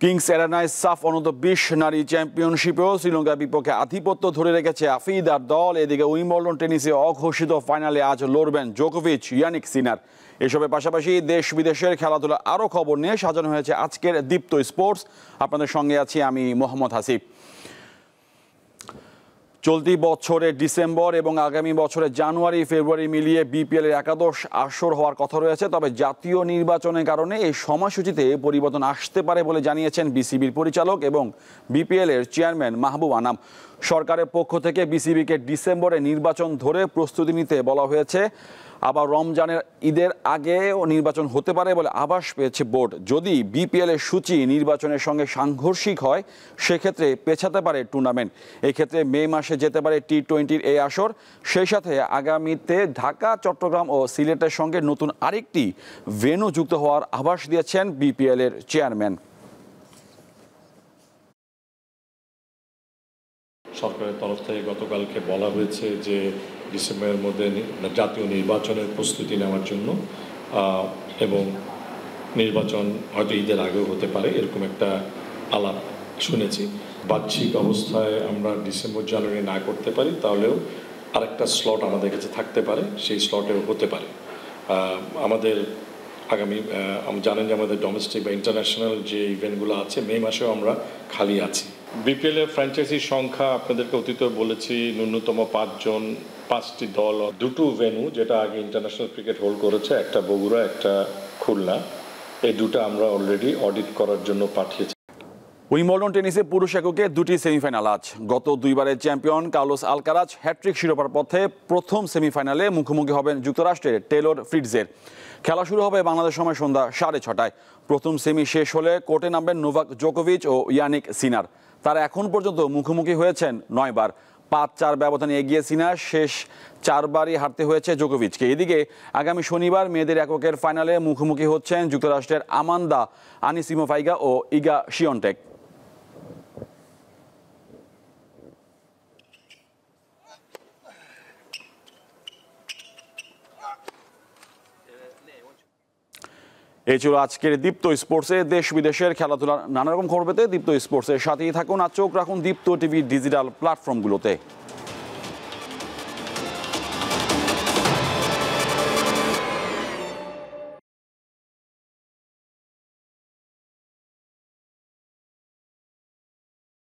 Kings এরানায় সাফ অনূর্ধ্ব-20 নারী চ্যাম্পিয়নশিপেও শ্রীলঙ্কার বিপক্ষে আধিপত্য ধরে রেখেছে আফ্রিদার দল। এদিকে উইম্বলডন টেনিসে অঘোষিত ফাইনালে আজ লড়বেন জোকোভিচ, ইয়ানিক সিনার। এসবের পাশাপাশি দেশ বিদেশের খেলাধুলা আরও খবর নিয়ে সাজানো হয়েছে আজকের দীপ্ত স্পোর্টস। আপনাদের সঙ্গে আছি আমি মোহাম্মদ হাসিব। চলতি বছরের ডিসেম্বর এবং আগামী বছরের জানুয়ারি ফেব্রুয়ারি মিলিয়ে বিপিএল এর একাদশ আসর হওয়ার কথা রয়েছে। তবে জাতীয় নির্বাচনের কারণে এই সময়সূচিতে পরিবর্তন আসতে পারে বলে জানিয়েছেন বিসিবির পরিচালক এবং বিপিএল এর চেয়ারম্যান মাহবুব আনাম। সরকারের পক্ষ থেকে বিসিবিকে ডিসেম্বরে নির্বাচন ধরে প্রস্তুতি নিতে বলা হয়েছে। আবার রমজানের ঈদের আগেও নির্বাচন হতে পারে বলে আভাস পেয়েছে বোর্ড। যদি বিপিএল এর সূচি নির্বাচনের সঙ্গে সাংঘর্ষিক হয় সেক্ষেত্রে পেছাতে পারে টুর্নামেন্ট। এক্ষেত্রে মে মাসে যেতে পারে টি-20-র এই আসর। সেই সাথে আগামীতে ঢাকা, চট্টগ্রাম ও সিলেটের সঙ্গে নতুন আরেকটি ভেন্যু যুক্ত হওয়ার আভাস দিয়েছেন বিপিএল এর চেয়ারম্যান। সরকারের তরফ থেকে গতকালকে বলা হয়েছে যে ডিসেম্বরের মধ্যে জাতীয় নির্বাচনের প্রস্তুতি নেওয়ার জন্য, এবং নির্বাচন হয়তো ঈদের আগেও হতে পারে, এরকম একটা আলাপ শুনেছি। বাহ্যিক অবস্থায় আমরা ডিসেম্বর জানুয়ারি না করতে পারি, তাহলেও আরেকটা স্লট আমাদের কাছে থাকতে পারে, সেই স্লটেও হতে পারে। আমাদের আগামী জানেন যে আমাদের ডোমেস্টিক বা ইন্টারন্যাশনাল যে ইভেন্টগুলো আছে মে মাসেও আমরা খালি আছি। বিপিএল এর ফ্র্যাঞ্চাইজির সংখ্যা আপনাদেরকে অতীতে বলেছি, ন্যূনতম 5 জন, 5টি দল, 2টো ভেন্যু, যেটা আগে ইন্টারন্যাশনাল ক্রিকেট হোল্ড করেছে, একটা বগুড়া, একটা খুলনা। এই দুটো আমরা অলরেডি অডিট করার জন্য পাঠিয়েছি। উইম্বলডন টেনিসে পুরুষ এককে 2টি সেমিফাইনাল আজ। গত 2বারের চ্যাম্পিয়ন কার্লোস আলকারাজ হ্যাট্রিক শিরোপার পথে প্রথম সেমিফাইনালে মুখোমুখি হবেন যুক্তরাষ্ট্রের টেলর ফ্রিটজের। খেলা শুরু হবে বাংলাদেশ সময় সন্ধ্যা 6:30টায়। প্রথম সেমি শেষ হলে কোর্টে নামবেন নোভাক জোকোভিচ ও ইয়ানিক সিনার। তারা এখন পর্যন্ত মুখোমুখি হয়েছেন 9 বার। 5-4 ব্যবধানে এগিয়ে সিনার, শেষ 4বারই হারতে হয়েছে জোকোভিচকে। এদিকে আগামী শনিবার মেয়েদের এককের ফাইনালে মুখোমুখি হচ্ছেন যুক্তরাষ্ট্রের আমান্দা আনিসিমোভাইগা ও ইগা শিওনটেক। এই ছিল আজকের দীপ্ত স্পোর্টসে। দেশ বিদেশের খেলাধুলার নানা রকম খবর পেতে দীপ্ত স্পোর্টসের সাথেই থাকুন আর চোখ রাখুন দীপ্ত টিভি ডিজিটাল প্ল্যাটফর্মগুলোতে।